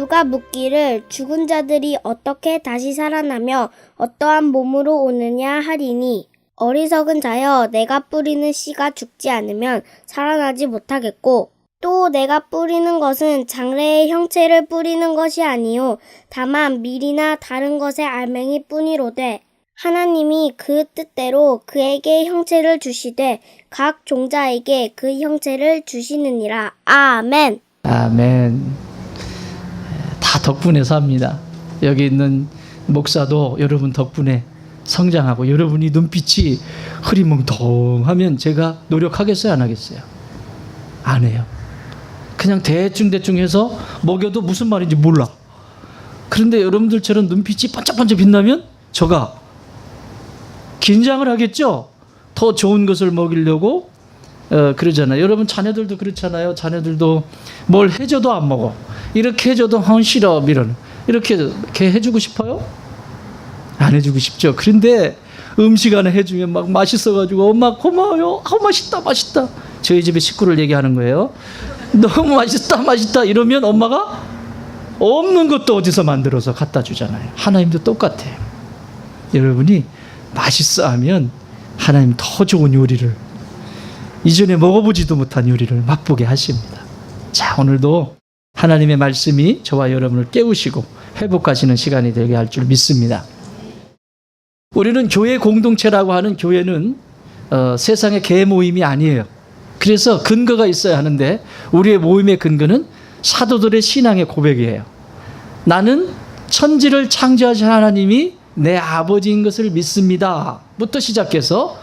누가 묻기를 죽은 자들이 어떻게 다시 살아나며 어떠한 몸으로 오느냐 하리니 어리석은 자여 내가 뿌리는 씨가 죽지 않으면 살아나지 못하겠고 또 내가 뿌리는 것은 장래의 형체를 뿌리는 것이 아니요 다만 밀이나 다른 것의 알맹이 뿐이로되 하나님이 그 뜻대로 그에게 형체를 주시되 각 종자에게 그 형체를 주시느니라. 아멘. 아멘. 다 덕분에 삽니다. 여기 있는 목사도 여러분 덕분에 성장하고 여러분이 눈빛이 흐리멍텅하면 제가 노력하겠어요? 안 하겠어요? 안 해요. 그냥 대충 해서 먹여도 무슨 말인지 몰라. 그런데 여러분들처럼 눈빛이 반짝반짝 빛나면 저가 긴장을 하겠죠? 더 좋은 것을 먹이려고 그러잖아요. 여러분 자녀들도 그렇잖아요. 자녀들도 뭘 해줘도 안 먹어. 이렇게 해줘도 싫어 밀어는. 이렇게 해주고 싶어요? 안 해주고 싶죠. 그런데 음식 하나 해주면 막 맛있어가지고 엄마 고마워요. 맛있다. 저희 집에 식구를 얘기하는 거예요. 너무 맛있다 이러면 엄마가 없는 것도 어디서 만들어서 갖다 주잖아요. 하나님도 똑같아요. 여러분이 맛있어 하면 하나님 더 좋은 요리를 이전에 먹어보지도 못한 요리를 맛보게 하십니다. 자, 오늘도 하나님의 말씀이 저와 여러분을 깨우시고 회복하시는 시간이 되게 할 줄 믿습니다. 우리는 교회 공동체라고 하는 교회는 세상의 개 모임이 아니에요. 그래서 근거가 있어야 하는데 우리의 모임의 근거는 사도들의 신앙의 고백이에요. 나는 천지를 창조하신 하나님이 내 아버지인 것을 믿습니다 부터 시작해서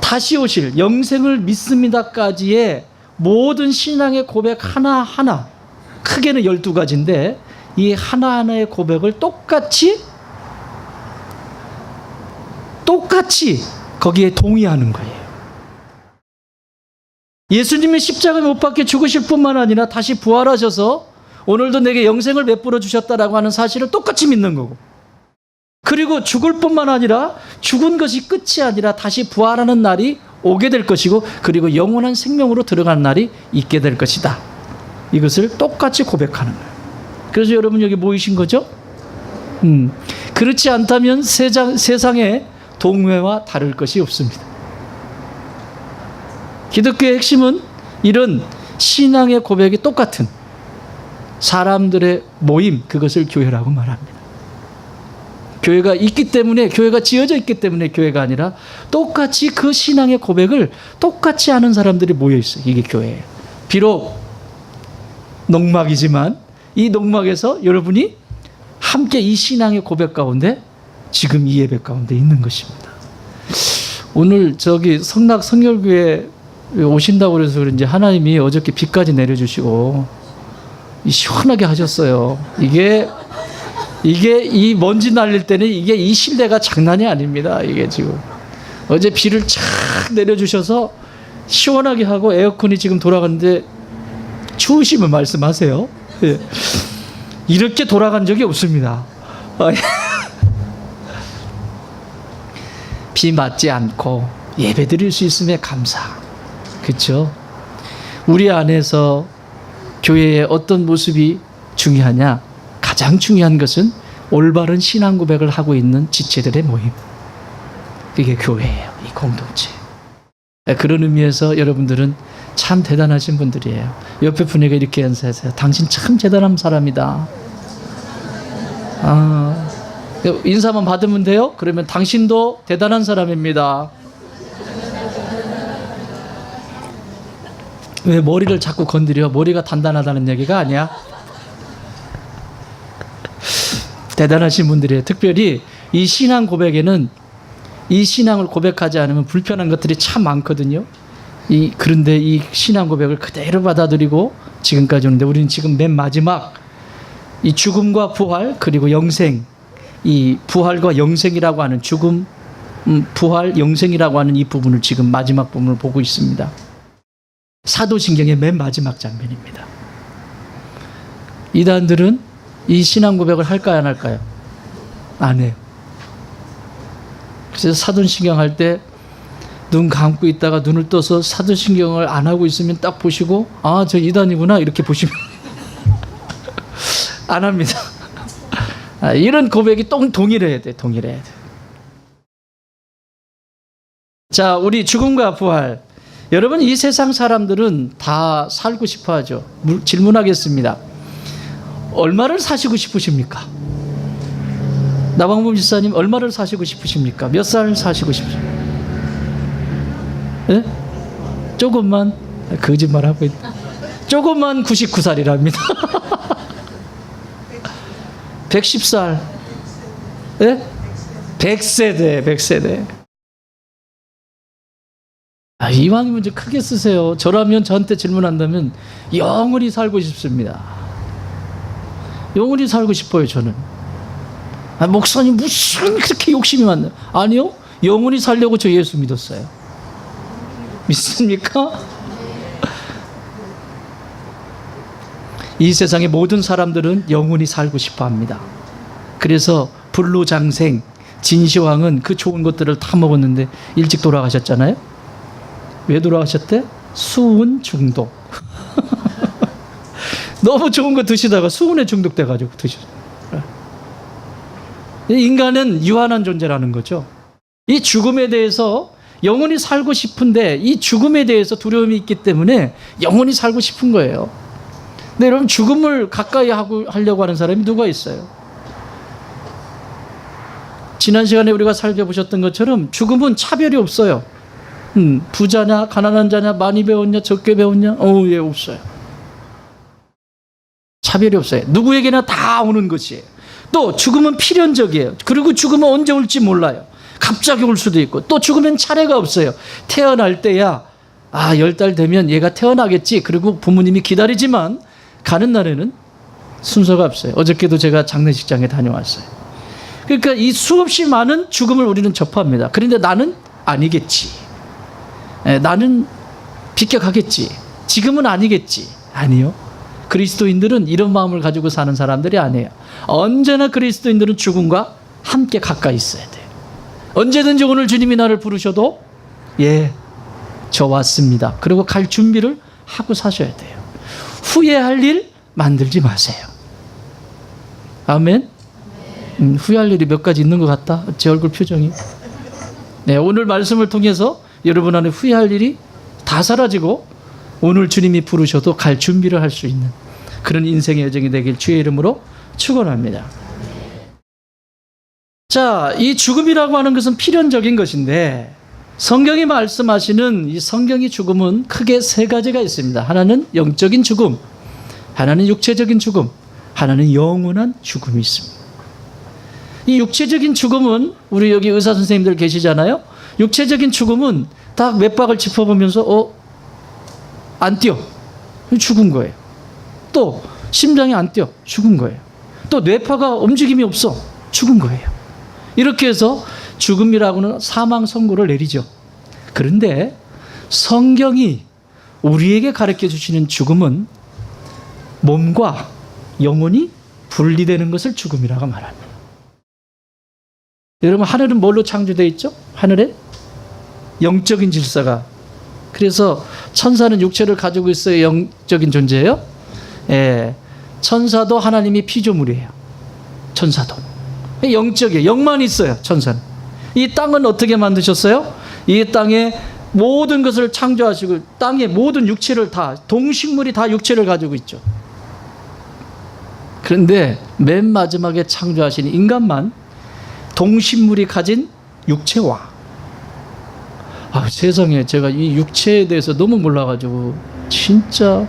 다시 오실 영생을 믿습니다까지의 모든 신앙의 고백 하나하나, 크게는 12가지인데 이 하나하나의 고백을 똑같이 거기에 동의하는 거예요. 예수님이 십자가에 못 박혀 죽으실 뿐만 아니라 다시 부활하셔서 오늘도 내게 영생을 베풀어 주셨다라고 하는 사실을 똑같이 믿는 거고, 그리고 죽을 뿐만 아니라 죽은 것이 끝이 아니라 다시 부활하는 날이 오게 될 것이고, 그리고 영원한 생명으로 들어가는 날이 있게 될 것이다. 이것을 똑같이 고백하는 거예요. 그래서 여러분 여기 모이신 거죠? 그렇지 않다면 세상에 동회와 다를 것이 없습니다. 기독교의 핵심은 이런 신앙의 고백이 똑같은 사람들의 모임, 그것을 교회라고 말합니다. 교회가 있기 때문에, 교회가 지어져 있기 때문에 교회가 아니라 똑같이 그 신앙의 고백을 똑같이 하는 사람들이 모여 있어요. 이게 교회예요. 비록 농막이지만 이 농막에서 여러분이 함께 이 신앙의 고백 가운데 지금 이 예배 가운데 있는 것입니다. 오늘 저기 성락 성결교회 오신다고 그래서 그런지 하나님이 어저께 비까지 내려주시고 시원하게 하셨어요. 이게 이 먼지 날릴 때는 이 실내가 장난이 아닙니다. 이게 지금 어제 비를 착 내려주셔서 시원하게 하고 에어컨이 지금 돌아가는데 추우시면 말씀하세요. 예. 이렇게 돌아간 적이 없습니다. 비 맞지 않고 예배 드릴 수 있음에 감사. 그렇죠? 우리 안에서 교회의 어떤 모습이 중요하냐? 가장 중요한 것은 올바른 신앙 고백을 하고 있는 지체들의 모임. 그게 교회예요. 이 공동체. 그런 의미에서 여러분들은 참 대단하신 분들이에요. 옆에 분에게 이렇게 인사하세요. 당신 참 대단한 사람이다. 인사만 받으면 돼요? 그러면 당신도 대단한 사람입니다. 왜 머리를 자꾸 건드려? 머리가 단단하다는 얘기가 아니야. 대단하신 분들이에요. 특별히 이 신앙 고백에는, 이 신앙을 고백하지 않으면 불편한 것들이 참 많거든요. 그런데 이 신앙 고백을 그대로 받아들이고 지금까지 오는데, 우리는 지금 맨 마지막 이 죽음과 부활, 그리고 영생, 이 부활과 영생이라고 하는 죽음, 부활, 영생이라고 하는 이 부분을 지금 마지막 부분을 보고 있습니다. 사도신경의 맨 마지막 장면입니다. 이단들은 이 신앙 고백을 할까요, 안 할까요? 안 해요. 그래서 사도신경 할 때 눈 감고 있다가 눈을 떠서 사도신경을 안 하고 있으면 딱 보시고, 아, 저 이단이구나, 이렇게 보시면 안 합니다. 이런 고백이 동일해야 돼. 동일해야 돼. 자, 우리 죽음과 부활. 여러분, 이 세상 사람들은 다 살고 싶어 하죠. 질문하겠습니다. 얼마를 사시고 싶으십니까? 나방범 집사님, 얼마를 사시고 싶으십니까? 몇 살 사시고 싶으십니까? 예? 조금만, 거짓말하고 있다. 조금만 99살이랍니다. 110살. 예? 100세대, 100세대. 이왕이면 좀 크게 쓰세요. 저라면 저한테 질문한다면 영원히 살고 싶습니다. 영원히 살고 싶어요, 저는. 목사님 무슨 그렇게 욕심이 많나요? 아니요. 영원히 살려고 저 예수 믿었어요. 믿습니까? 이 세상의 모든 사람들은 영원히 살고 싶어 합니다. 그래서 불로장생, 진시황은 그 좋은 것들을 다 먹었는데 일찍 돌아가셨잖아요. 왜 돌아가셨대? 수은 중독. 너무 좋은 거 드시다가 수은에 중독돼가지고 드셨어요. 인간은 유한한 존재라는 거죠. 이 죽음에 대해서 영원히 살고 싶은데 이 죽음에 대해서 두려움이 있기 때문에 영원히 살고 싶은 거예요. 근데 여러분, 죽음을 가까이 하려고 하는 사람이 누가 있어요? 지난 시간에 우리가 살펴보셨던 것처럼 죽음은 차별이 없어요. 부자냐, 가난한 자냐, 많이 배웠냐, 적게 배웠냐? 예, 없어요. 차별이 없어요. 누구에게나 다 오는 것이에요. 또 죽음은 필연적이에요. 그리고 죽음은 언제 올지 몰라요. 갑자기 올 수도 있고, 또 죽으면 차례가 없어요. 태어날 때야 10달 되면 얘가 태어나겠지. 그리고 부모님이 기다리지만 가는 날에는 순서가 없어요. 어저께도 제가 장례식장에 다녀왔어요. 그러니까 이 수없이 많은 죽음을 우리는 접합니다. 그런데 나는 아니겠지. 나는 비껴가겠지. 지금은 아니겠지. 아니요. 그리스도인들은 이런 마음을 가지고 사는 사람들이 아니에요. 언제나 그리스도인들은 죽음과 함께 가까이 있어야 돼요. 언제든지 오늘 주님이 나를 부르셔도 저 왔습니다. 그리고 갈 준비를 하고 사셔야 돼요. 후회할 일 만들지 마세요. 아멘. 후회할 일이 몇 가지 있는 것 같다. 제 얼굴 표정이. 오늘 말씀을 통해서 여러분 안에 후회할 일이 다 사라지고 오늘 주님이 부르셔도 갈 준비를 할 수 있는 그런 인생의 여정이 되길 주의 이름으로 축원합니다. 자, 이 죽음이라고 하는 것은 필연적인 것인데 성경이 말씀하시는 이 성경의 죽음은 크게 세 가지가 있습니다. 하나는 영적인 죽음, 하나는 육체적인 죽음, 하나는 영원한 죽음이 있습니다. 이 육체적인 죽음은 우리 여기 의사 선생님들 계시잖아요. 육체적인 죽음은 딱 몇 박을 짚어보면서 안 뛰어. 죽은 거예요. 또 심장이 안 뛰어. 죽은 거예요. 또 뇌파가 움직임이 없어. 죽은 거예요. 이렇게 해서 죽음이라고는 사망 선고를 내리죠. 그런데 성경이 우리에게 가르쳐 주시는 죽음은 몸과 영혼이 분리되는 것을 죽음이라고 말합니다. 여러분, 하늘은 뭘로 창조되어 있죠? 하늘에 영적인 질서가. 그래서 천사는 육체를 가지고 있어야 영적인 존재예요. 천사도 하나님이 피조물이에요. 천사도 영적이에요. 영만 있어요. 천사는. 이 땅은 어떻게 만드셨어요? 이 땅에 모든 것을 창조하시고 땅의 모든 육체를 다, 동식물이 다 육체를 가지고 있죠. 그런데 맨 마지막에 창조하신 인간만 동식물이 가진 육체와, 세상에 제가 이 육체에 대해서 너무 몰라가지고 진짜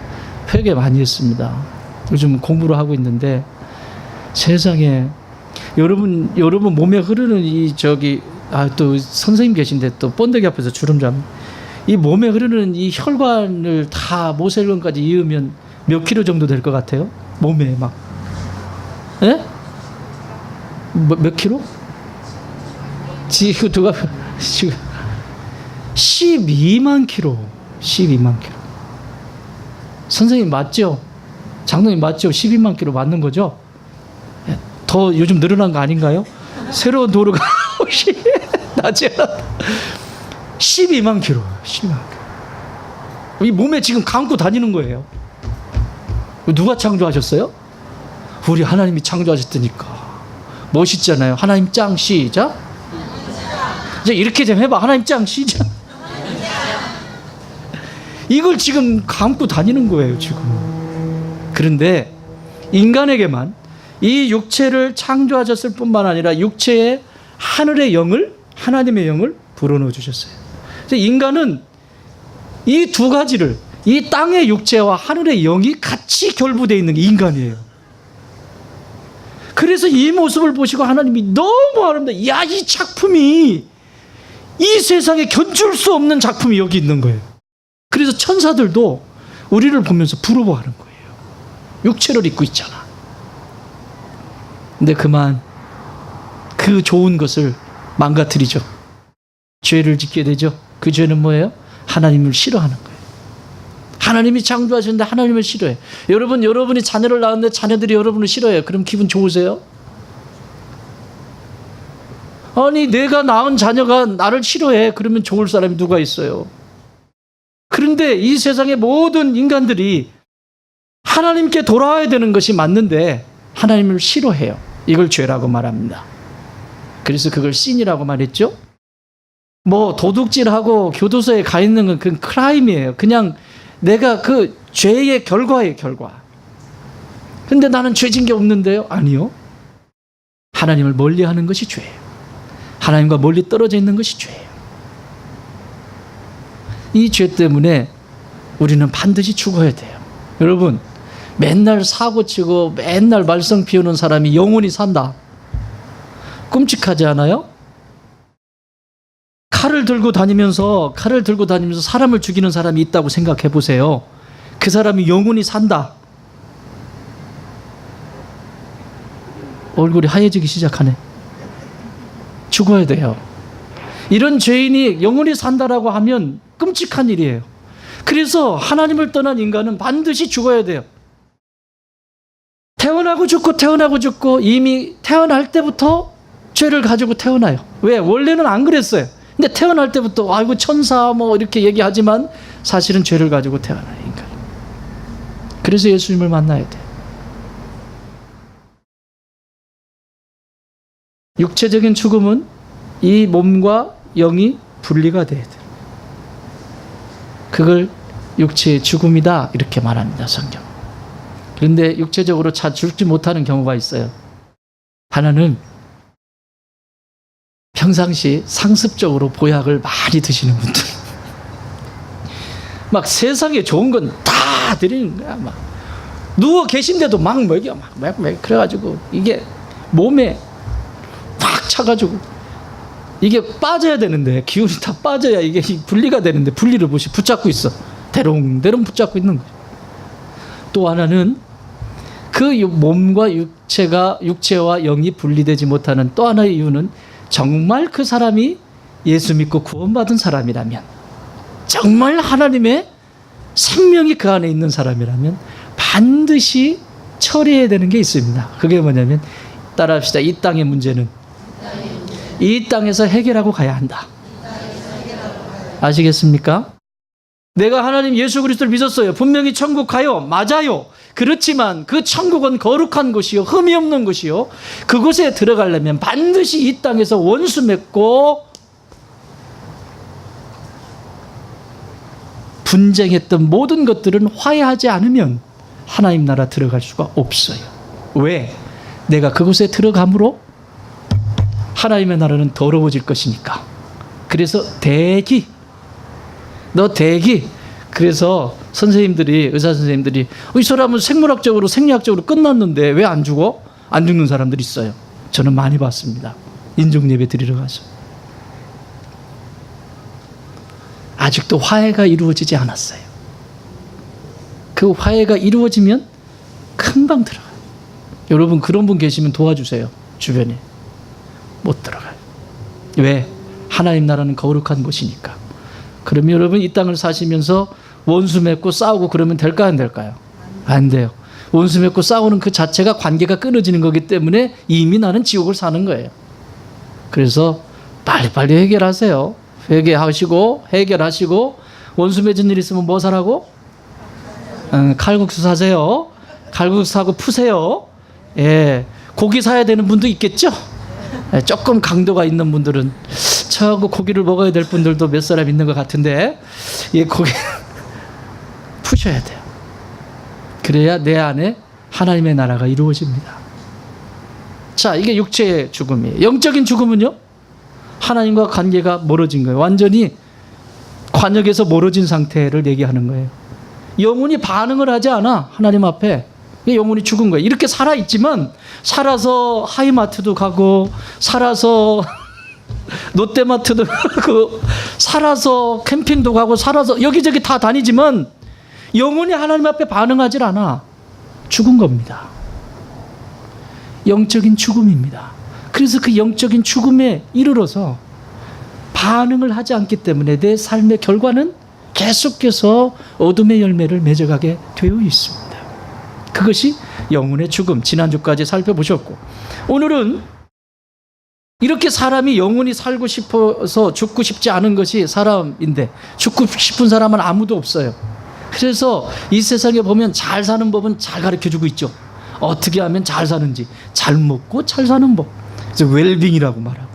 회개 많이 했습니다. 요즘 공부를 하고 있는데 세상에 여러분 몸에 흐르는 또 선생님 계신데 또 번데기 앞에서 주름 잡는 이 몸에 흐르는 이 혈관을 다 모세혈관까지 이으면 몇 킬로 정도 될 것 같아요? 몸에 막 몇 킬로? 지금 12만 킬로. 12만 킬로. 선생님 맞죠? 장로님 맞죠? 12만 킬로 맞는 거죠? 더 요즘 늘어난 거 아닌가요? 새로운 도로가 낮에 12만 킬로. 12만 킬로. 이 몸에 지금 감고 다니는 거예요. 누가 창조하셨어요? 우리 하나님이 창조하셨다니까. 멋있잖아요. 하나님 짱. 시작. 이제 이렇게 좀 해봐. 하나님 짱. 시작. 이걸 지금 감고 다니는 거예요, 지금. 그런데 인간에게만 이 육체를 창조하셨을 뿐만 아니라 육체에 하늘의 영을, 하나님의 영을 불어넣어 주셨어요. 인간은 이 두 가지를, 이 땅의 육체와 하늘의 영이 같이 결부되어 있는 게 인간이에요. 그래서 이 모습을 보시고 하나님이 너무 아름다워. 야, 이 작품이, 이 세상에 견줄 수 없는 작품이 여기 있는 거예요. 그래서 천사들도 우리를 보면서 부러워하는 거예요. 육체를 입고 있잖아. 근데 그만 그 좋은 것을 망가뜨리죠. 죄를 짓게 되죠. 그 죄는 뭐예요? 하나님을 싫어하는 거예요. 하나님이 창조하셨는데 하나님을 싫어해. 여러분이 자녀를 낳았는데 자녀들이 여러분을 싫어해요. 그럼 기분 좋으세요? 아니, 내가 낳은 자녀가 나를 싫어해. 그러면 좋을 사람이 누가 있어요? 그런데 이 세상의 모든 인간들이 하나님께 돌아와야 되는 것이 맞는데 하나님을 싫어해요. 이걸 죄라고 말합니다. 그래서 그걸 신이라고 말했죠. 뭐 도둑질하고 교도소에 가 있는 건 그건 크라임이에요. 그냥 내가 그 죄의 결과예요, 결과. 근데 나는 죄진 게 없는데요? 아니요. 하나님을 멀리하는 것이 죄예요. 하나님과 멀리 떨어져 있는 것이 죄예요. 이 죄 때문에 우리는 반드시 죽어야 돼요. 여러분, 맨날 사고치고 맨날 말썽 피우는 사람이 영원히 산다. 끔찍하지 않아요? 칼을 들고 다니면서 사람을 죽이는 사람이 있다고 생각해 보세요. 그 사람이 영원히 산다. 얼굴이 하얘지기 시작하네. 죽어야 돼요. 이런 죄인이 영원히 산다라고 하면 끔찍한 일이에요. 그래서 하나님을 떠난 인간은 반드시 죽어야 돼요. 태어나고 죽고 이미 태어날 때부터 죄를 가지고 태어나요. 왜? 원래는 안 그랬어요. 근데 태어날 때부터 아이고 천사 뭐 이렇게 얘기하지만 사실은 죄를 가지고 태어나요, 인간. 그래서 예수님을 만나야 돼요. 육체적인 죽음은 이 몸과 영이 분리가 돼야 돼요. 그걸 육체의 죽음이다 이렇게 말합니다, 성경. 그런데 육체적으로 잘 죽지 못하는 경우가 있어요. 하나는 평상시 상습적으로 보약을 많이 드시는 분들. 막 세상에 좋은 건 다 드리는 거야. 막 누워 계신데도 막 먹여. 막 그래가지고 이게 몸에 확 차가지고 이게 빠져야 되는데 기운이 다 빠져야 이게 분리가 되는데 분리를 못이 붙잡고 있어. 대롱대롱 붙잡고 있는 거예요. 또 하나는 그 몸과 육체와 영이 분리되지 못하는 또 하나의 이유는 정말 그 사람이 예수 믿고 구원받은 사람이라면, 정말 하나님의 생명이 그 안에 있는 사람이라면 반드시 처리해야 되는 게 있습니다. 그게 뭐냐면, 따라합시다. 이 땅의 문제는 이 땅에서 해결하고 가야 한다. 아시겠습니까? 내가 하나님 예수 그리스도를 믿었어요. 분명히 천국 가요. 맞아요. 그렇지만 그 천국은 거룩한 곳이요, 흠이 없는 곳이요, 그곳에 들어가려면 반드시 이 땅에서 원수 맺고 분쟁했던 모든 것들은 화해하지 않으면 하나님 나라 들어갈 수가 없어요. 왜? 내가 그곳에 들어감으로 하나님의 나라는 더러워질 것이니까. 그래서 너 대기. 그래서 의사 선생님들이 이 사람은 생물학적으로 생리학적으로 끝났는데 왜 안 죽어? 안 죽는 사람들이 있어요. 저는 많이 봤습니다. 인종예배 드리러 가서. 아직도 화해가 이루어지지 않았어요. 그 화해가 이루어지면 금방 들어가요. 여러분 그런 분 계시면 도와주세요. 주변에. 못 들어가요. 왜? 하나님 나라는 거룩한 곳이니까. 그러면 여러분 이 땅을 사시면서 원수 맺고 싸우고 그러면 될까요, 안 될까요? 안 돼요. 원수 맺고 싸우는 그 자체가 관계가 끊어지는 거기 때문에 이미 나는 지옥을 사는 거예요. 그래서 빨리빨리 해결하세요. 해결하시고 원수 맺은 일 있으면 뭐 사라고? 칼국수 사세요. 칼국수 사고 푸세요. 예, 고기 사야 되는 분도 있겠죠? 예, 조금 강도가 있는 분들은 저하고 고기를 먹어야 될 분들도 몇 사람 있는 것 같은데, 예, 고기 푸셔야 돼요. 그래야 내 안에 하나님의 나라가 이루어집니다. 자, 이게 육체의 죽음이에요. 영적인 죽음은요? 하나님과 관계가 멀어진 거예요. 완전히 관역에서 멀어진 상태를 얘기하는 거예요. 영혼이 반응을 하지 않아. 하나님 앞에. 영혼이 죽은 거예요. 이렇게 살아있지만, 살아서 하이마트도 가고, 살아서 롯데마트도 가고, 살아서 캠핑도 가고, 살아서 여기저기 다 다니지만 영혼이 하나님 앞에 반응하지 않아. 죽은 겁니다. 영적인 죽음입니다. 그래서 그 영적인 죽음에 이르러서 반응을 하지 않기 때문에 내 삶의 결과는 계속해서 어둠의 열매를 맺어가게 되어 있습니다. 그것이 영혼의 죽음, 지난주까지 살펴보셨고, 오늘은 이렇게 사람이 영원히 살고 싶어서 죽고 싶지 않은 것이 사람인데, 죽고 싶은 사람은 아무도 없어요. 그래서 이 세상에 보면 잘 사는 법은 잘 가르쳐주고 있죠. 어떻게 하면 잘 사는지, 잘 먹고 잘 사는 법, 그래서 웰빙이라고 말하고,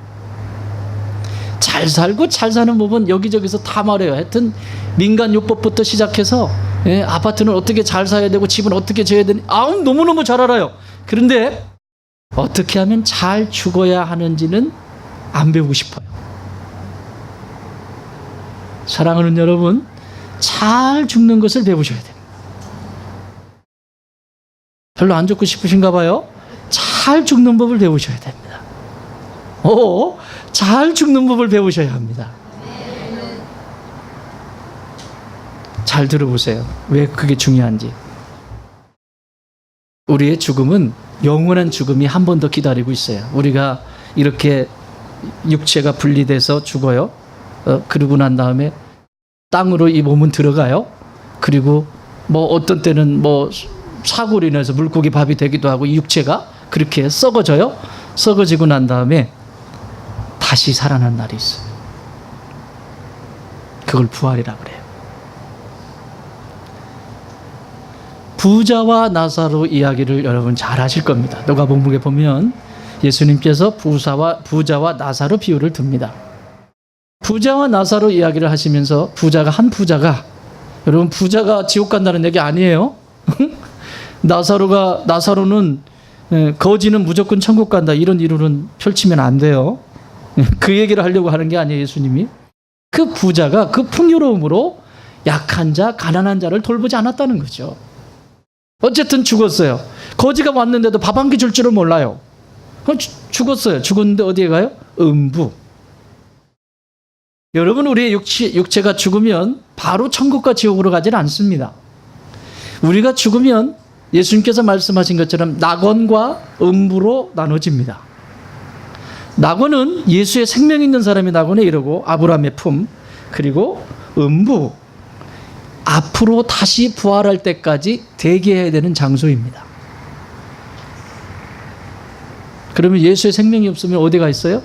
잘 살고 잘 사는 법은 여기저기서 다 말해요. 하여튼 민간요법부터 시작해서, 예, 아파트는 어떻게 잘 사야 되고 집은 어떻게 지어야 되니, 너무너무 잘 알아요. 그런데 어떻게 하면 잘 죽어야 하는지는 안 배우고 싶어요. 사랑하는 여러분, 잘 죽는 것을 배우셔야 됩니다. 별로 안 죽고 싶으신가 봐요. 잘 죽는 법을 배우셔야 됩니다. 잘 죽는 법을 배우셔야 합니다. 잘 들어보세요. 왜 그게 중요한지. 우리의 죽음은 영원한 죽음이 한 번 더 기다리고 있어요. 우리가 이렇게 육체가 분리돼서 죽어요. 그러고 난 다음에 땅으로 이 몸은 들어가요. 그리고 뭐 어떤 때는 뭐 사고로 인해서 물고기 밥이 되기도 하고, 이 육체가 그렇게 썩어져요. 썩어지고 난 다음에 다시 살아난 날이 있어요. 그걸 부활이라고 그래요. 부자와 나사로 이야기를 여러분 잘 아실 겁니다. 누가복음에 보면 예수님께서 부자와 나사로 비유를 듭니다. 부자와 나사로 이야기를 하시면서 한 부자가, 여러분 부자가 지옥 간다는 얘기 아니에요. 나사로는 거지는 무조건 천국 간다, 이런 이론은 펼치면 안 돼요. 그 얘기를 하려고 하는 게 아니에요, 예수님이. 그 부자가 그 풍요로움으로 약한 자, 가난한 자를 돌보지 않았다는 거죠. 어쨌든 죽었어요. 거지가 왔는데도 밥 한 끼 줄 줄은 몰라요. 죽었어요. 죽었는데 어디에 가요? 음부. 여러분, 우리의 육체가 죽으면 바로 천국과 지옥으로 가지는 않습니다. 우리가 죽으면 예수님께서 말씀하신 것처럼 낙원과 음부로 나눠집니다. 낙원은 예수의 생명 있는 사람이 낙원에 이르고, 아브라함의 품, 그리고 음부, 앞으로 다시 부활할 때까지 대기해야 되는 장소입니다. 그러면 예수의 생명이 없으면 어디가 있어요?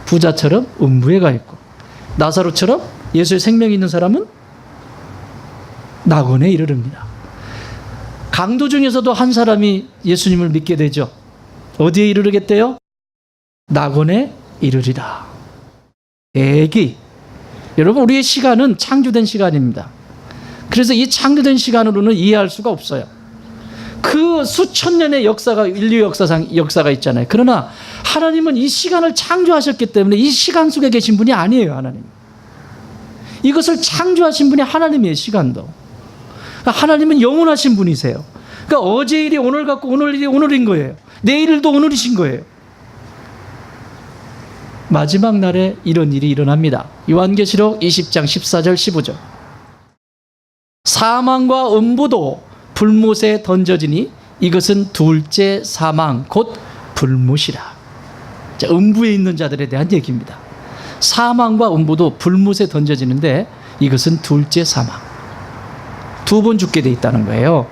부자처럼 음부에 가 있고, 나사로처럼 예수의 생명이 있는 사람은 낙원에 이르릅니다. 강도 중에서도 한 사람이 예수님을 믿게 되죠. 어디에 이르르겠대요? 낙원에 이르리라. 애기. 여러분, 우리의 시간은 창조된 시간입니다. 그래서 이 창조된 시간으로는 이해할 수가 없어요. 그 수천 년의 역사가, 인류 역사가 있잖아요. 그러나 하나님은 이 시간을 창조하셨기 때문에 이 시간 속에 계신 분이 아니에요, 하나님. 이것을 창조하신 분이 하나님이에요, 시간도. 그러니까 하나님은 영원하신 분이세요. 그러니까 어제 일이 오늘 같고, 오늘 일이 오늘인 거예요. 내일도 오늘이신 거예요. 마지막 날에 이런 일이 일어납니다. 요한계시록 20장 14절 15절. 사망과 음부도 불못에 던져지니 이것은 둘째 사망, 곧 불못이라. 자, 음부에 있는 자들에 대한 얘기입니다. 사망과 음부도 불못에 던져지는데 이것은 둘째 사망. 두 번 죽게 돼 있다는 거예요.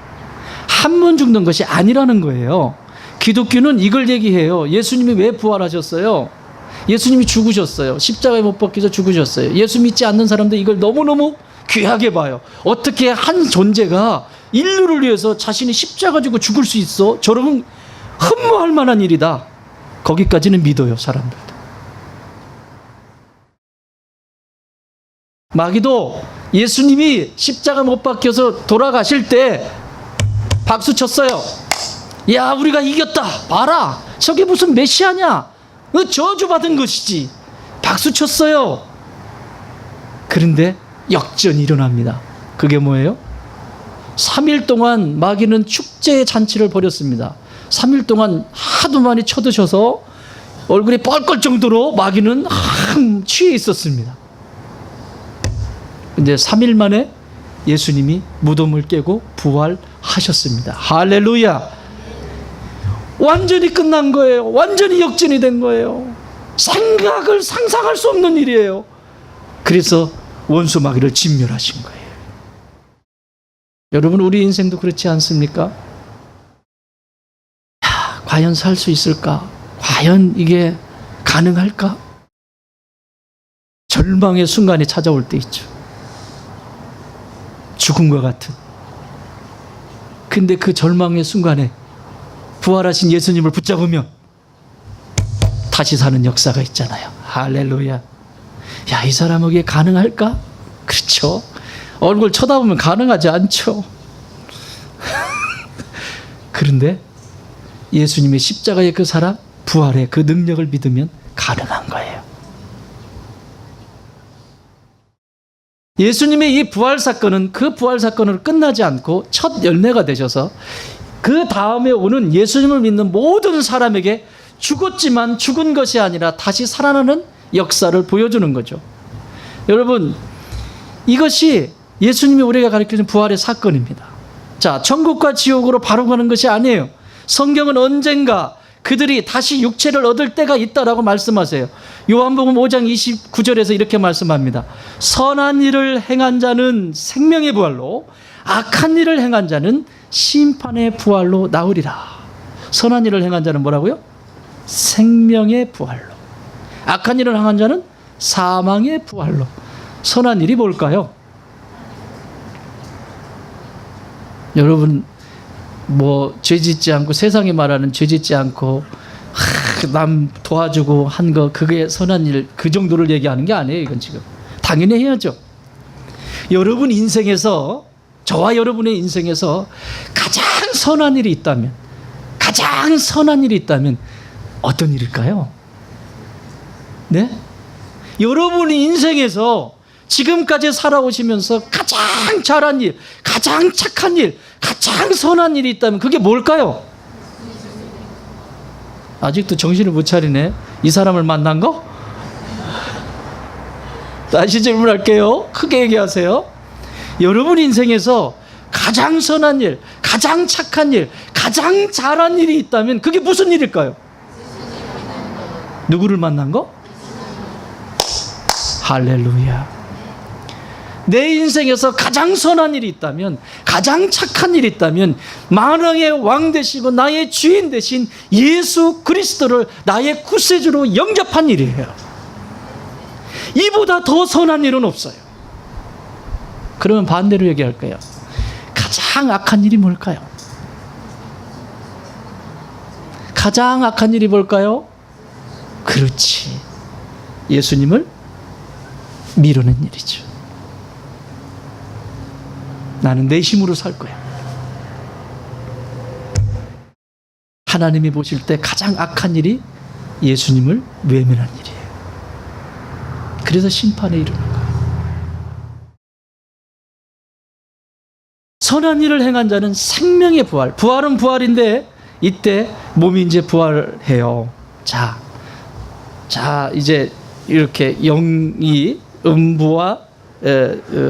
한 번 죽는 것이 아니라는 거예요. 기독교는 이걸 얘기해요. 예수님이 왜 부활하셨어요? 예수님이 죽으셨어요. 십자가에 못 박혀서 죽으셨어요. 예수 믿지 않는 사람들 이걸 너무너무 귀하게 봐요. 어떻게 한 존재가 인류를 위해서 자신이 십자가 지고 죽을 수 있어? 저러면 흠모할 만한 일이다. 거기까지는 믿어요, 사람들도. 마귀도 예수님이 십자가 못 박혀서 돌아가실 때 박수 쳤어요. 야, 우리가 이겼다. 봐라. 저게 무슨 메시아냐? 저주받은 것이지. 박수 쳤어요. 그런데 역전이 일어납니다. 그게 뭐예요? 3일 동안 마귀는 축제의 잔치를 벌였습니다. 3일 동안 하도 많이 쳐드셔서 얼굴이 뻘걸 정도로 마귀는 취해 있었습니다. 근데 3일 만에 예수님이 무덤을 깨고 부활하셨습니다. 할렐루야. 완전히 끝난 거예요. 완전히 역전이 된 거예요. 상상할 수 없는 일이에요. 그래서 원수 마귀를 진멸하신 거예요. 여러분, 우리 인생도 그렇지 않습니까? 과연 살 수 있을까? 과연 이게 가능할까? 절망의 순간이 찾아올 때 있죠. 죽음과 같은. 근데 그 절망의 순간에 부활하신 예수님을 붙잡으면 다시 사는 역사가 있잖아요. 할렐루야. 야, 이 사람에게 가능할까? 그렇죠. 얼굴 쳐다보면 가능하지 않죠. 그런데 예수님의 십자가의 그 사랑, 부활의 그 능력을 믿으면 가능한 거예요. 예수님의 이 부활 사건은 그 부활 사건으로 끝나지 않고 첫 열매가 되셔서 그 다음에 오는 예수님을 믿는 모든 사람에게 죽었지만 죽은 것이 아니라 다시 살아나는 역사를 보여주는 거죠. 여러분, 이것이 예수님이 우리가 가르치는 부활의 사건입니다. 자, 천국과 지옥으로 바로 가는 것이 아니에요. 성경은 언젠가 그들이 다시 육체를 얻을 때가 있다라고 말씀하세요. 요한복음 5장 29절에서 이렇게 말씀합니다. 선한 일을 행한 자는 생명의 부활로, 악한 일을 행한 자는 심판의 부활로 나으리라. 선한 일을 행한 자는 뭐라고요? 생명의 부활로. 악한 일을 행한 자는 사망의 부활로. 선한 일이 뭘까요? 여러분, 죄 짓지 않고, 세상이 말하는 죄 짓지 않고 남 도와주고 한 거, 그게 선한 일, 그 정도를 얘기하는 게 아니에요. 이건 지금 당연히 해야죠. 여러분 인생에서, 저와 여러분의 인생에서 가장 선한 일이 있다면, 가장 선한 일이 있다면 어떤 일일까요? 네? 여러분의 인생에서 지금까지 살아오시면서 가장 잘한 일, 가장 착한 일, 가장 선한 일이 있다면 그게 뭘까요? 아직도 정신을 못 차리네. 이 사람을 만난 거? 다시 질문할게요. 크게 얘기하세요. 여러분 인생에서 가장 선한 일, 가장 착한 일, 가장 잘한 일이 있다면 그게 무슨 일일까요? 누구를 만난 거? 할렐루야. 내 인생에서 가장 선한 일이 있다면, 가장 착한 일이 있다면 만왕의 왕 되시고 나의 주인 되신 예수 그리스도를 나의 구세주로 영접한 일이에요. 이보다 더 선한 일은 없어요. 그러면 반대로 얘기할까요? 가장 악한 일이 뭘까요? 가장 악한 일이 뭘까요? 그렇지, 예수님을 미루는 일이죠. 나는 내 힘으로 살 거야. 하나님이 보실 때 가장 악한 일이 예수님을 외면한 일이에요. 그래서 심판에 이르는 거예요. 선한 일을 행한 자는 생명의 부활. 부활은 부활인데 이때 몸이 이제 부활해요. 자, 이제 이렇게 영이 음부와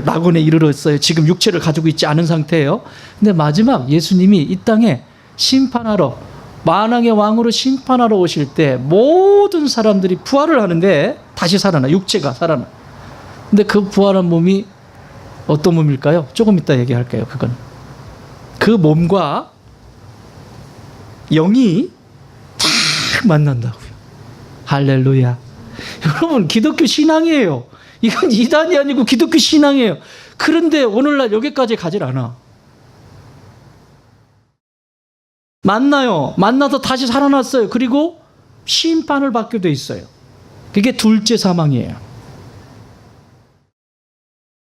낙원에 이르렀어요. 지금 육체를 가지고 있지 않은 상태예요. 근데 마지막 예수님이 이 땅에 심판하러, 만왕의 왕으로 심판하러 오실 때 모든 사람들이 부활을 하는데 다시 살아나, 육체가 살아나. 근데 그 부활한 몸이 어떤 몸일까요? 조금 이따 얘기할게요. 그건 그 몸과 영이 딱 만난다고요. 할렐루야. 여러분, 기독교 신앙이에요. 이건 이단이 아니고 기독교 신앙이에요. 그런데 오늘날 여기까지 가질 않아. 만나요. 만나서 다시 살아났어요. 그리고 심판을 받게 돼 있어요. 그게 둘째 사망이에요.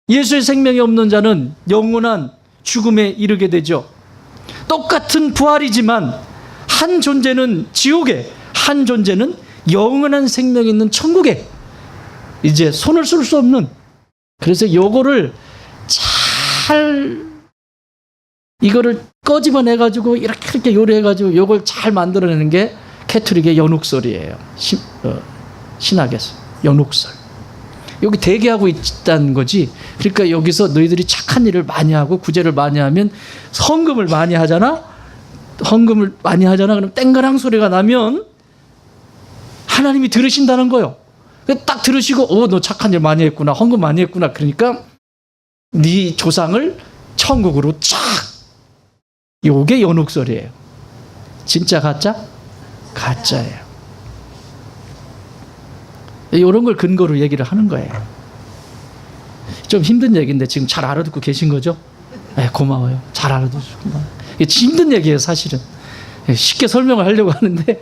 예수의 생명이 없는 자는 영원한 죽음에 이르게 되죠. 똑같은 부활이지만 한 존재는 지옥에, 한 존재는 영원한 생명이 있는 천국에 이제 손을 쓸 수 없는. 그래서 요거를 잘 이거를 꺼집어내가지고 이렇게 요리해가지고 요걸 잘 만들어내는 게 캐톨릭의 연옥설이에요. 신학에서 연옥설. 여기 대기하고 있다는 거지. 그러니까 여기서 너희들이 착한 일을 많이 하고 구제를 많이 하면 헌금을 많이 하잖아. 헌금을 많이 하잖아. 그럼 땡그랑 소리가 나면 하나님이 들으신다는 거예요. 딱 들으시고 너 착한 일 많이 했구나. 헌금 많이 했구나. 그러니까 네 조상을 천국으로 쫙. 요게 연옥설이에요. 진짜 가짜? 가짜예요. 이런 걸 근거로 얘기를 하는 거예요. 좀 힘든 얘기인데 지금 잘 알아듣고 계신 거죠? 네, 고마워요. 잘 알아듣고 고마워요. 이게 힘든 얘기예요, 사실은. 쉽게 설명을 하려고 하는데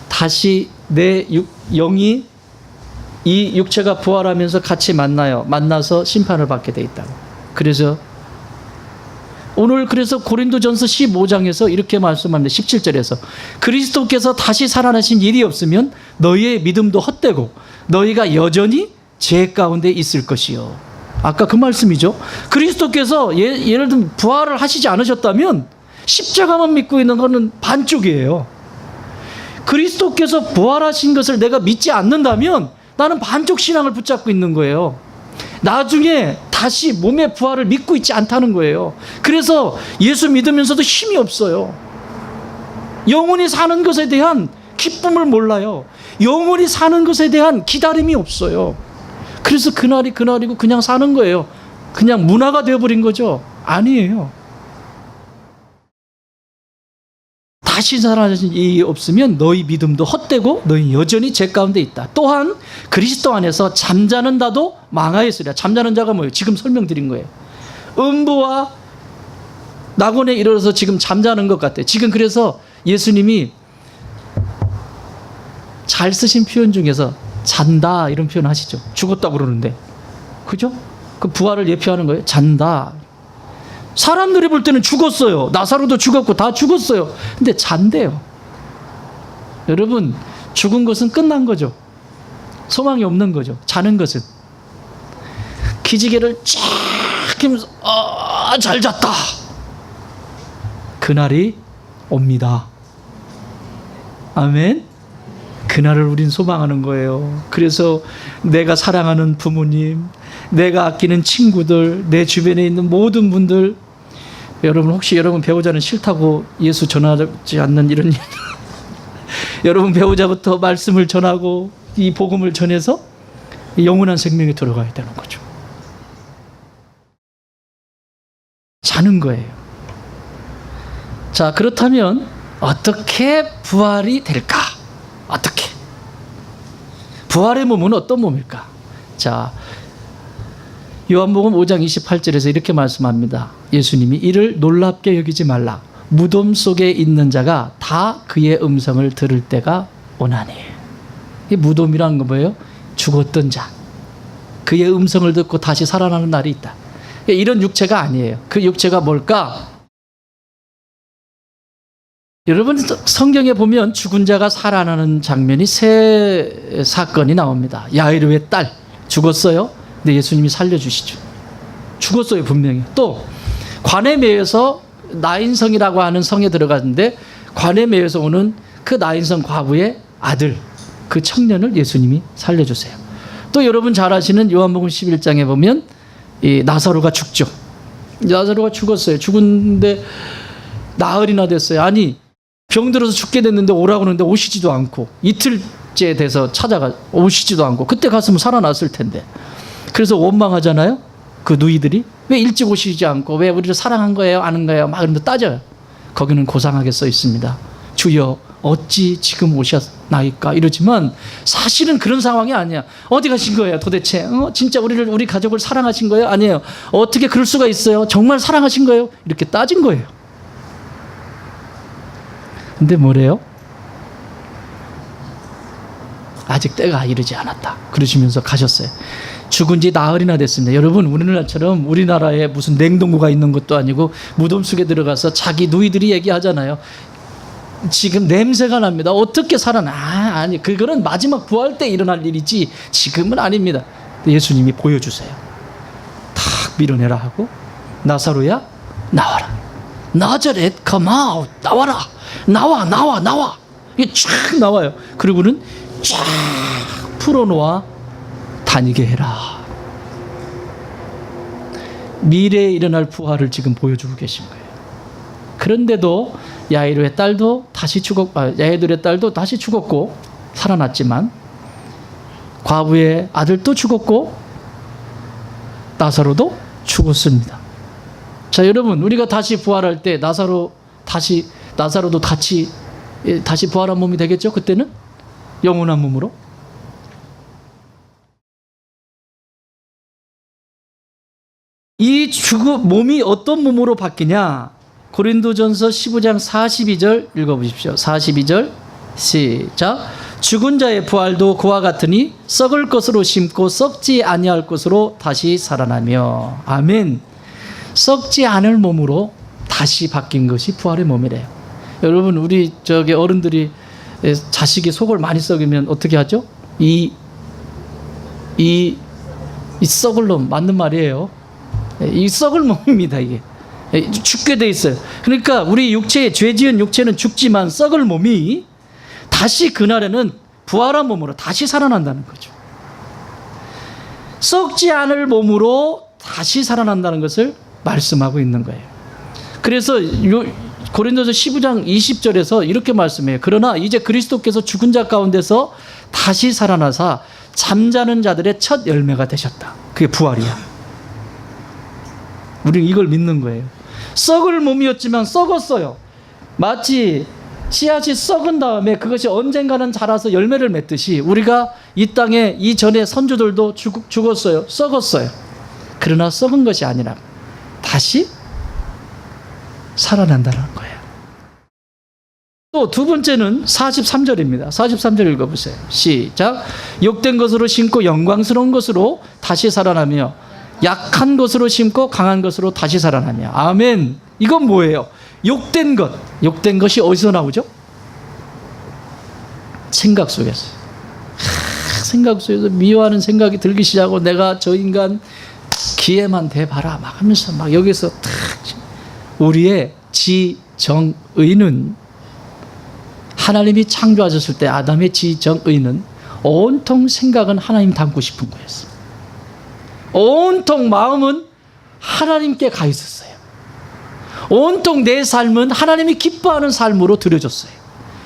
다시 내 영이 이 육체가 부활하면서 같이 만나요. 만나서 심판을 받게 돼 있다고. 그래서 오늘 그래서 고린도전서 15장에서 이렇게 말씀합니다. 17절에서 그리스도께서 다시 살아나신 일이 없으면 너희의 믿음도 헛되고 너희가 여전히 죄 가운데 있을 것이요. 아까 그 말씀이죠. 그리스도께서 예를 들면 부활을 하시지 않으셨다면 십자가만 믿고 있는 것은 반쪽이에요. 그리스도께서 부활하신 것을 내가 믿지 않는다면 나는 반쪽 신앙을 붙잡고 있는 거예요. 나중에 다시 몸의 부활을 믿고 있지 않다는 거예요. 그래서 예수 믿으면서도 힘이 없어요. 영원히 사는 것에 대한 기쁨을 몰라요. 영원히 사는 것에 대한 기다림이 없어요. 그래서 그날이 그날이고 그냥 사는 거예요. 그냥 문화가 되어버린 거죠. 아니에요. 다시 살아나신 일이 없으면 너희 믿음도 헛되고 너희 여전히 죄 가운데 있다. 또한 그리스도 안에서 잠자는 자도 망하였으리라. 잠자는 자가 뭐예요? 지금 설명드린 거예요. 음부와 낙원에 이르러서 지금 잠자는 것 같아요. 지금 그래서 예수님이 잘 쓰신 표현 중에서 잔다 이런 표현 하시죠. 죽었다고 그러는데. 그죠? 그 부활을 예표하는 거예요. 잔다. 사람들이 볼 때는 죽었어요. 나사로도 죽었고 다 죽었어요. 근데 잔대요. 여러분, 죽은 것은 끝난 거죠. 소망이 없는 거죠. 자는 것은. 기지개를 쫙 하면서 잘 잤다. 그날이 옵니다. 아멘. 그날을 우린 소망하는 거예요. 그래서 내가 사랑하는 부모님, 내가 아끼는 친구들, 내 주변에 있는 모든 분들, 여러분 혹시 여러분 배우자는 싫다고 예수 전하지 않는 이런 일 여러분 배우자부터 말씀을 전하고 이 복음을 전해서 영원한 생명에 들어가야 되는 거죠. 자는 거예요. 자, 그렇다면 어떻게 부활이 될까? 어떻게? 부활의 몸은 어떤 몸일까? 자, 요한복음 5장 28절에서 이렇게 말씀합니다. 예수님이 이를 놀랍게 여기지 말라. 무덤 속에 있는 자가 다 그의 음성을 들을 때가 오나니. 이 무덤이라는 건 뭐예요? 죽었던 자. 그의 음성을 듣고 다시 살아나는 날이 있다. 이런 육체가 아니에요. 그 육체가 뭘까? 여러분 성경에 보면 죽은 자가 살아나는 장면이 세 사건이 나옵니다. 야이로의 딸 죽었어요. 근데 예수님이 살려주시죠. 죽었어요, 분명히. 또 관에 매여서 나인성이라고 하는 성에 들어갔는데 관에 매여서 오는 그 나인성 과부의 아들, 그 청년을 예수님이 살려주세요. 또 여러분 잘 아시는 요한복음 11장에 보면 이 나사로가 죽죠. 나사로가 죽었어요. 죽은데 나흘이나 됐어요. 아니 병들어서 죽게 됐는데 오라고 하는데 오시지도 않고 이틀째 돼서 찾아가 오시지도 않고 그때 갔으면 살아났을 텐데. 그래서 원망하잖아요. 그 누이들이 왜 일찍 오시지 않고 왜 우리를 사랑한 거예요? 아는 거예요? 막 그런데 따져요. 거기는 고상하게 써 있습니다. 주여 어찌 지금 오셨나이까 이러지만 사실은 그런 상황이 아니야. 어디 가신 거예요 도대체? 진짜 우리 가족을 사랑하신 거예요? 아니에요. 어떻게 그럴 수가 있어요? 정말 사랑하신 거예요? 이렇게 따진 거예요. 근데 뭐래요? 아직 때가 이르지 않았다 그러시면서 가셨어요. 죽은 지 나흘이나 됐습니다. 여러분, 우리나라처럼 우리나라에 무슨 냉동고가 있는 것도 아니고 무덤 속에 들어가서 자기 누이들이 얘기하잖아요. 지금 냄새가 납니다. 어떻게 살아나? 아니, 그거는 마지막 부활 때 일어날 일이지 지금은 아닙니다. 예수님이 보여주세요. 탁 밀어내라 하고, 나사로야 나와라. 나자렛 come out. 나와라. 나와. 이게 쫙 나와요. 그리고는 쫙 풀어놓아 다니게 해라. 미래에 일어날 부활을 지금 보여주고 계신 거예요. 그런데도 야이로의 딸도 다시 야이로의 딸도 다시 죽었고 살아났지만, 과부의 아들도 죽었고 나사로도 죽었습니다. 자, 여러분, 우리가 다시 부활할 때 나사로도 같이 다시 부활한 몸이 되겠죠? 그때는 영원한 몸으로. 이 몸이 어떤 몸으로 바뀌냐? 고린도전서 15장 42절 읽어보십시오. 42절 시작. 죽은 자의 부활도 그와 같으니 썩을 것으로 심고 썩지 아니할 것으로 다시 살아나며. 아멘. 썩지 않을 몸으로 다시 바뀐 것이 부활의 몸이래요. 여러분, 우리 어른들이 자식이 속을 많이 썩으면 어떻게 하죠? 이 썩을 놈, 맞는 말이에요. 이 썩을 몸입니다. 이게 죽게 돼 있어요. 그러니까 우리 죄 지은 육체는 죽지만 썩을 몸이 다시 그날에는 부활한 몸으로 다시 살아난다는 거죠. 썩지 않을 몸으로 다시 살아난다는 것을 말씀하고 있는 거예요. 그래서 고린도서 15장 20절에서 이렇게 말씀해요. 그러나 이제 그리스도께서 죽은 자 가운데서 다시 살아나사 잠자는 자들의 첫 열매가 되셨다. 그게 부활이야. 우리는 이걸 믿는 거예요. 썩을 몸이었지만 썩었어요. 마치 씨앗이 썩은 다음에 그것이 언젠가는 자라서 열매를 맺듯이 우리가 이 땅에 이전에 선조들도 죽었어요. 썩었어요. 그러나 썩은 것이 아니라 다시 살아난다는 거예요. 또 두 번째는 43절입니다. 43절 읽어보세요. 시작. 욕된 것으로 심고 영광스러운 것으로 다시 살아나며 약한 것으로 심고 강한 것으로 다시 살아나며. 아멘. 이건 뭐예요? 욕된 것. 욕된 것이 어디서 나오죠? 생각 속에서. 생각 속에서 미워하는 생각이 들기 시작하고, 내가 저 인간 기회만 대봐라 막 하면서 막 여기서 탁. 우리의 지정의는, 하나님이 창조하셨을 때 아담의 지정의는 온통 생각은 하나님 닮고 싶은 거였어요. 온통 마음은 하나님께 가 있었어요. 온통 내 삶은 하나님이 기뻐하는 삶으로 들여졌어요.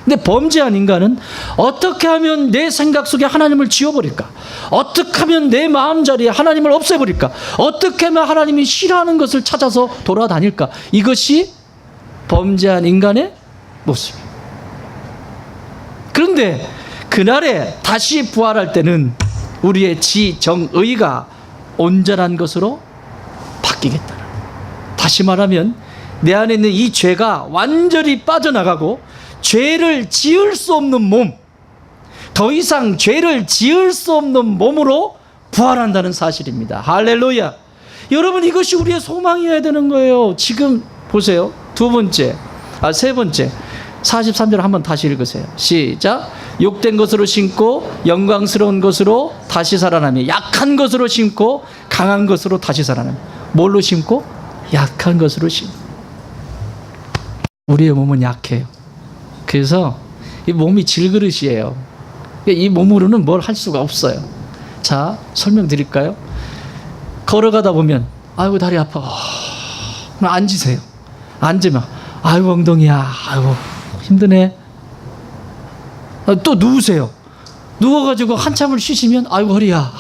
근데 범죄한 인간은 어떻게 하면 내 생각 속에 하나님을 지워버릴까? 어떻게 하면 내 마음자리에 하나님을 없애버릴까? 어떻게 하면 하나님이 싫어하는 것을 찾아서 돌아다닐까? 이것이 범죄한 인간의 모습이에요. 그런데 그날에 다시 부활할 때는 우리의 지정의가 온전한 것으로 바뀌겠다는, 다시 말하면 내 안에 있는 이 죄가 완전히 빠져나가고 죄를 지을 수 없는 몸, 더 이상 죄를 지을 수 없는 몸으로 부활한다는 사실입니다. 할렐루야. 여러분, 이것이 우리의 소망이어야 되는 거예요. 지금 보세요. 세 번째 43절 한번 다시 읽으세요. 시작. 욕된 것으로 심고 영광스러운 것으로 다시 살아나며 약한 것으로 심고 강한 것으로 다시 살아나며. 뭘로 심고? 약한 것으로 심고. 우리의 몸은 약해요. 그래서 이 몸이 질그릇이에요. 이 몸으로는 뭘 할 수가 없어요. 자, 설명드릴까요? 걸어가다 보면 아이고 다리 아파. 앉으세요. 앉으면 아이고 엉덩이야. 아이고 힘드네. 또 누우세요. 누워가지고 한참을 쉬시면 아이고 허리야.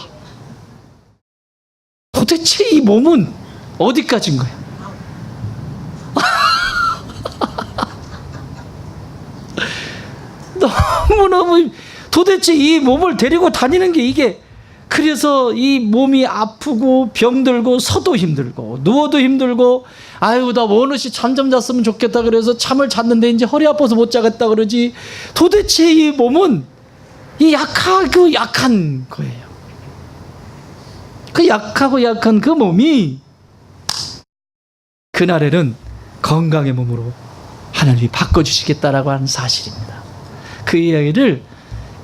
도대체 이 몸은 어디까지인 거야? 너무너무 도대체 이 몸을 데리고 다니는 게 이게 그래서 이 몸이 아프고 병들고 서도 힘들고 누워도 힘들고 아유 나 원없이 잠 좀 잤으면 좋겠다 그래서 잠을 잤는데 이제 허리 아파서 못 자겠다 그러지. 도대체 이 몸은 이 약하고 약한 거예요. 그 약하고 약한 그 몸이 그날에는 건강의 몸으로 하나님이 바꿔주시겠다라고 하는 사실입니다. 그 이야기를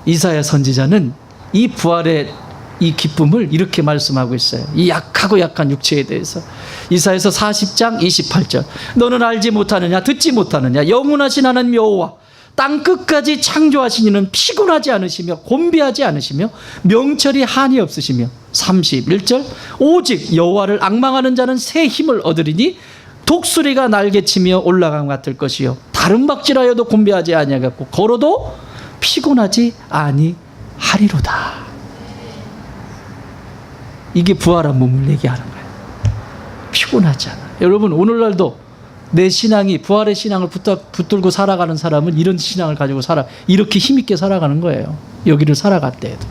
이사야 선지자는 이 부활의 이 기쁨을 이렇게 말씀하고 있어요. 이 약하고 약한 육체에 대해서 이사야서 40장 28절 너는 알지 못하느냐 듣지 못하느냐 영원하신 하나님 여호와 땅 끝까지 창조하신 이는 피곤하지 않으시며 곤비하지 않으시며 명철이 한이 없으시며 31절 오직 여호와를 앙망하는 자는 새 힘을 얻으리니 독수리가 날개치며 올라감 같을 것이요 다른 박질하여도 곤비하지 아니하겠고 걸어도 피곤하지 아니하리로다. 이게 부활한 몸을 얘기하는 거예요. 피곤하지 않아. 여러분 오늘날도 내 신앙이 부활의 신앙을 붙들고 살아가는 사람은 이런 신앙을 가지고 이렇게 힘있게 살아가는 거예요. 여기를 살아갈 때에도.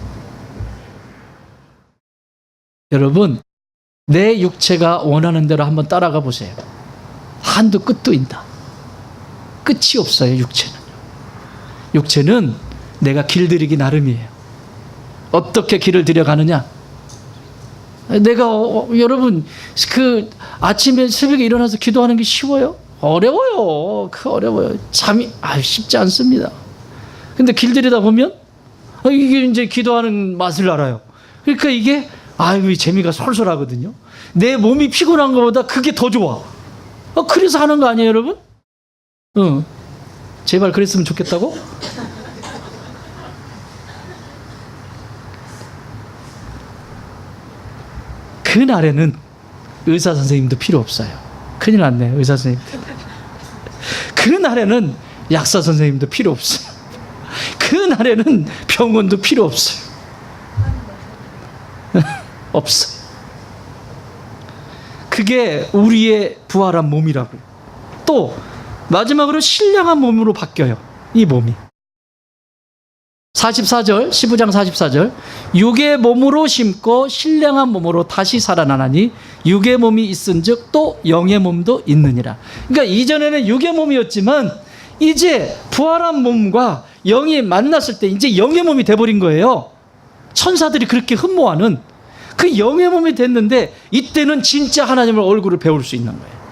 여러분 내 육체가 원하는 대로 한번 따라가 보세요. 한도 끝도 있다. 끝이 없어요. 육체는 내가 길들이기 나름이에요. 어떻게 길을 들여가느냐. 내가 여러분 그 아침에 새벽에 일어나서 기도하는 게 쉬워요? 어려워요. 어려워요. 잠이 쉽지 않습니다. 근데 길들이다 보면 이게 이제 기도하는 맛을 알아요. 그러니까 이게 재미가 솔솔하거든요. 내 몸이 피곤한 것보다 그게 더 좋아. 그래서 하는 거 아니에요, 여러분? 제발 그랬으면 좋겠다고? 그날에는 의사 선생님도 필요 없어요. 큰일 났네, 의사 선생님. 그날에는 약사 선생님도 필요 없어요. 그날에는 병원도 필요 없어요. 없어요. 그게 우리의 부활한 몸이라고요. 또 마지막으로 신령한 몸으로 바뀌어요. 이 몸이. 44절 15장 44절 육의 몸으로 심고 신령한 몸으로 다시 살아나나니 육의 몸이 있은즉 또 영의 몸도 있느니라. 그러니까 이전에는 육의 몸이었지만 이제 부활한 몸과 영이 만났을 때 이제 영의 몸이 돼버린 거예요. 천사들이 그렇게 흠모하는 그 영의 몸이 됐는데 이때는 진짜 하나님의 얼굴을 배울 수 있는 거예요.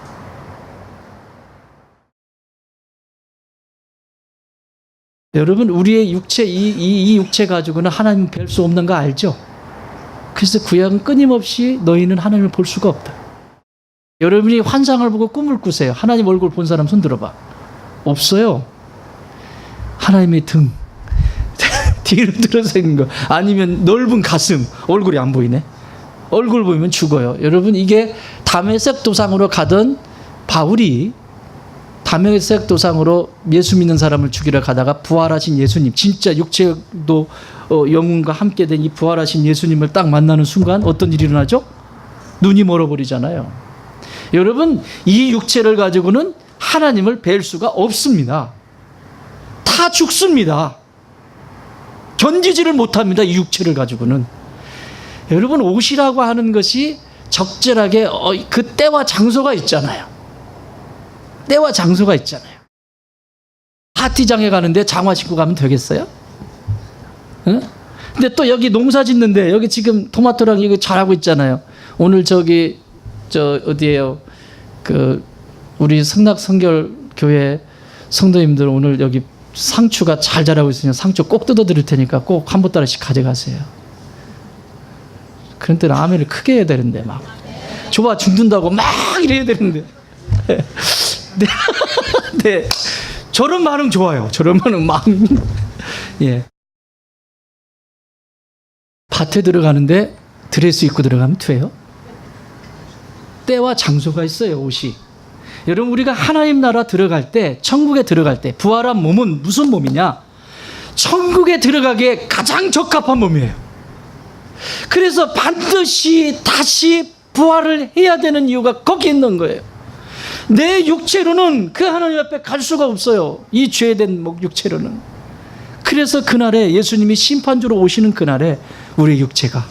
여러분 우리의 육체 이 육체 가지고는 하나님 뵐 수 없는 거 알죠? 그래서 구약은 끊임없이 너희는 하나님을 볼 수가 없다. 여러분이 환상을 보고 꿈을 꾸세요. 하나님 얼굴 본 사람 손 들어봐. 없어요. 하나님의 등 뒤로 들어서 있는 거 아니면 넓은 가슴 얼굴이 안 보이네. 얼굴 보이면 죽어요. 여러분 이게 다메섹 도상으로 가던 바울이 다메섹 도상으로 예수 믿는 사람을 죽이러 가다가 부활하신 예수님 진짜 육체도 영혼과 함께 된 이 부활하신 예수님을 딱 만나는 순간 어떤 일이 일어나죠? 눈이 멀어버리잖아요. 여러분 이 육체를 가지고는 하나님을 뵐 수가 없습니다. 다 죽습니다. 견디지를 못합니다. 이 육체를 가지고는. 여러분 옷이라고 하는 것이 적절하게 그 때와 장소가 있잖아요. 때와 장소가 있잖아요. 파티장에 가는데 장화 신고 가면 되겠어요? 응? 근데 또 여기 농사 짓는데 여기 지금 토마토랑 이거 잘하고 있잖아요. 오늘 어디에요? 우리 성낙성결교회 성도님들 오늘 여기 상추가 잘 자라고 있으니까 상추 꼭 뜯어 드릴 테니까 꼭 한 보따리씩 가져가세요. 그런 때는 아멘을 크게 해야 되는데 막 좋아 죽는다고 막 이래야 되는데 네. 저런 반응 좋아요. 저런 반응 마음. 예. 밭에 들어가는데 드레스 입고 들어가면 돼요? 때와 장소가 있어요, 옷이. 여러분 우리가 하나님 나라 들어갈 때 천국에 들어갈 때 부활한 몸은 무슨 몸이냐? 천국에 들어가기에 가장 적합한 몸이에요. 그래서 반드시 다시 부활을 해야 되는 이유가 거기 있는 거예요. 내 육체로는 그 하나님 앞에 갈 수가 없어요. 이 죄된 육체로는. 그래서 그날에 예수님이 심판주로 오시는 그날에 우리 육체가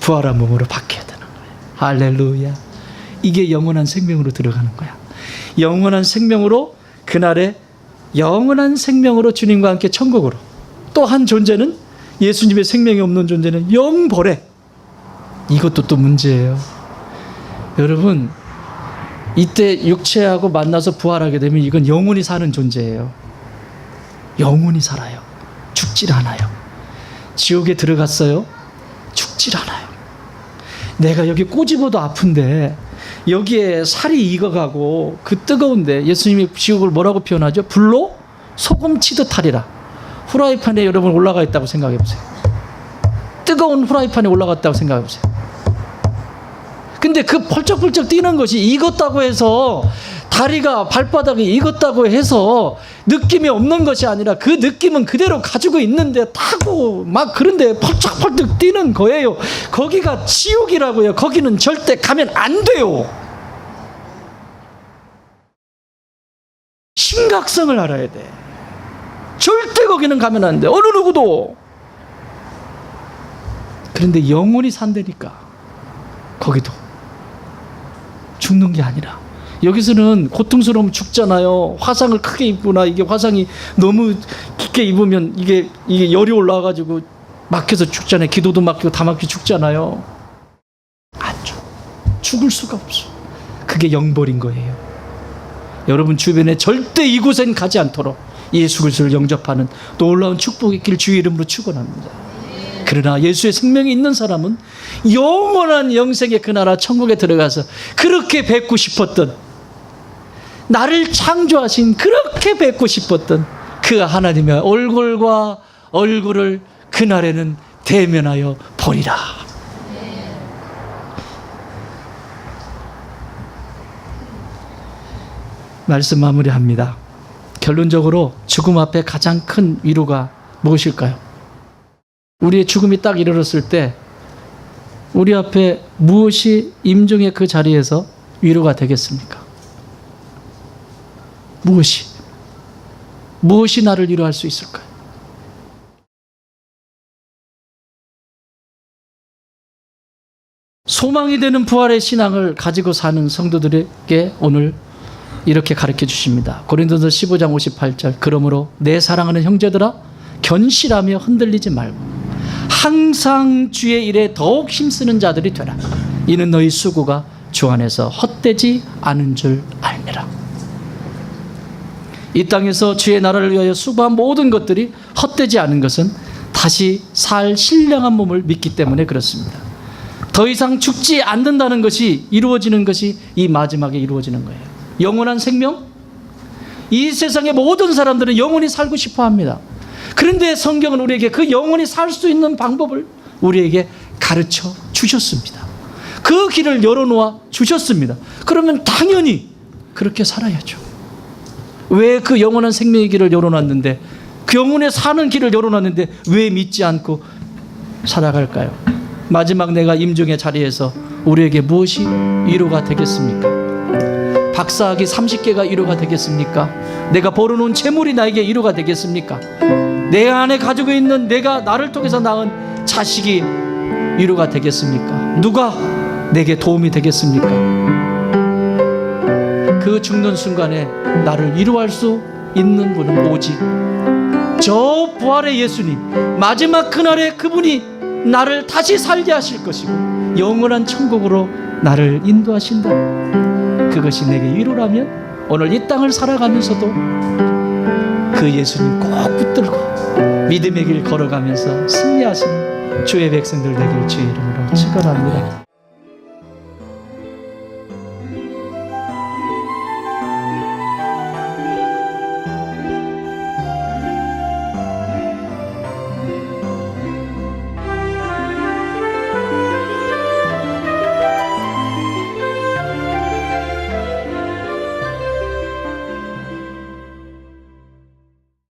부활한 몸으로 바뀌어야 되는 거예요. 할렐루야. 이게 영원한 생명으로 들어가는 거야. 영원한 생명으로, 그날에 영원한 생명으로 주님과 함께 천국으로. 또 한 존재는, 예수님의 생명이 없는 존재는 영벌에. 이것도 또 문제예요. 여러분, 이때 육체하고 만나서 부활하게 되면 이건 영원히 사는 존재예요. 영원히 살아요. 죽질 않아요. 지옥에 들어갔어요. 죽질 않아요. 내가 여기 꼬집어도 아픈데 여기에 살이 익어가고 그 뜨거운데, 예수님이 지옥을 뭐라고 표현하죠? 불로 소금 치듯 하리라. 후라이팬에 여러분 올라가 있다고 생각해 보세요. 뜨거운 후라이팬에 올라갔다고 생각해 보세요. 근데 그 펄쩍펄쩍 뛰는 것이 익었다고 해서, 다리가 발바닥이 익었다고 해서 느낌이 없는 것이 아니라 그 느낌은 그대로 가지고 있는데 타고 막 그런데 펄쩍펄쩍 뛰는 거예요. 거기가 지옥이라고요. 거기는 절대 가면 안 돼요. 심각성을 알아야 돼. 절대 거기는 가면 안 돼. 어느 누구도. 그런데 영원히 산다니까. 거기도 죽는 게 아니라, 여기서는 고통스러우면 죽잖아요. 화상을 크게 입거나, 이게 화상이 너무 깊게 입으면 이게 열이 올라와가지고 막혀서 죽잖아요. 기도도 막히고 다 막혀 죽잖아요. 안 죽어. 죽을 수가 없어. 그게 영벌인 거예요. 여러분 주변에 절대 이곳엔 가지 않도록 예수 그리스도를 영접하는 놀라운 축복의 길 주의 이름으로 축원합니다. 그러나 예수의 생명이 있는 사람은 영원한 영생의 그 나라 천국에 들어가서 그렇게 뵙고 싶었던, 나를 창조하신, 그렇게 뵙고 싶었던 그 하나님의 얼굴과 얼굴을 그날에는 대면하여 보리라. 말씀 마무리합니다. 결론적으로 죽음 앞에 가장 큰 위로가 무엇일까요? 우리의 죽음이 딱 이르렀을 때 우리 앞에 무엇이 임종의 그 자리에서 위로가 되겠습니까? 무엇이 나를 위로할 수 있을까요? 소망이 되는 부활의 신앙을 가지고 사는 성도들에게 오늘 이렇게 가르쳐 주십니다. 고린도서 15장 58절. 그러므로 내 사랑하는 형제들아, 견실하며 흔들리지 말고 항상 주의 일에 더욱 힘쓰는 자들이 되라. 이는 너희 수고가 주 안에서 헛되지 않은 줄 알미라. 이 땅에서 주의 나라를 위하여 수고한 모든 것들이 헛되지 않은 것은 다시 살 신령한 몸을 믿기 때문에 그렇습니다. 더 이상 죽지 않는다는 것이 이루어지는 것이 이 마지막에 이루어지는 거예요. 영원한 생명? 이 세상의 모든 사람들은 영원히 살고 싶어 합니다. 그런데 성경은 우리에게 그 영원히 살 수 있는 방법을 우리에게 가르쳐 주셨습니다. 그 길을 열어놓아 주셨습니다. 그러면 당연히 그렇게 살아야죠. 왜 그 영원한 생명의 길을 열어놨는데, 그 영원에 사는 길을 열어놨는데 왜 믿지 않고 살아갈까요? 마지막 내가 임종의 자리에서 우리에게 무엇이 위로가 되겠습니까? 박사학위 30개가 위로가 되겠습니까? 내가 벌어놓은 재물이 나에게 위로가 되겠습니까? 내 안에 가지고 있는, 내가 나를 통해서 낳은 자식이 위로가 되겠습니까? 누가 내게 도움이 되겠습니까? 그 죽는 순간에 나를 위로할 수 있는 분은 오직 저 부활의 예수님, 마지막 그날에 그분이 나를 다시 살게 하실 것이고 영원한 천국으로 나를 인도하신다. 그것이 내게 위로라면 오늘 이 땅을 살아가면서도 그 예수님 꼭 붙들고 믿음의 길 걸어가면서 승리하시는 주의 백성들 되길 주의 이름으로 축원합니다.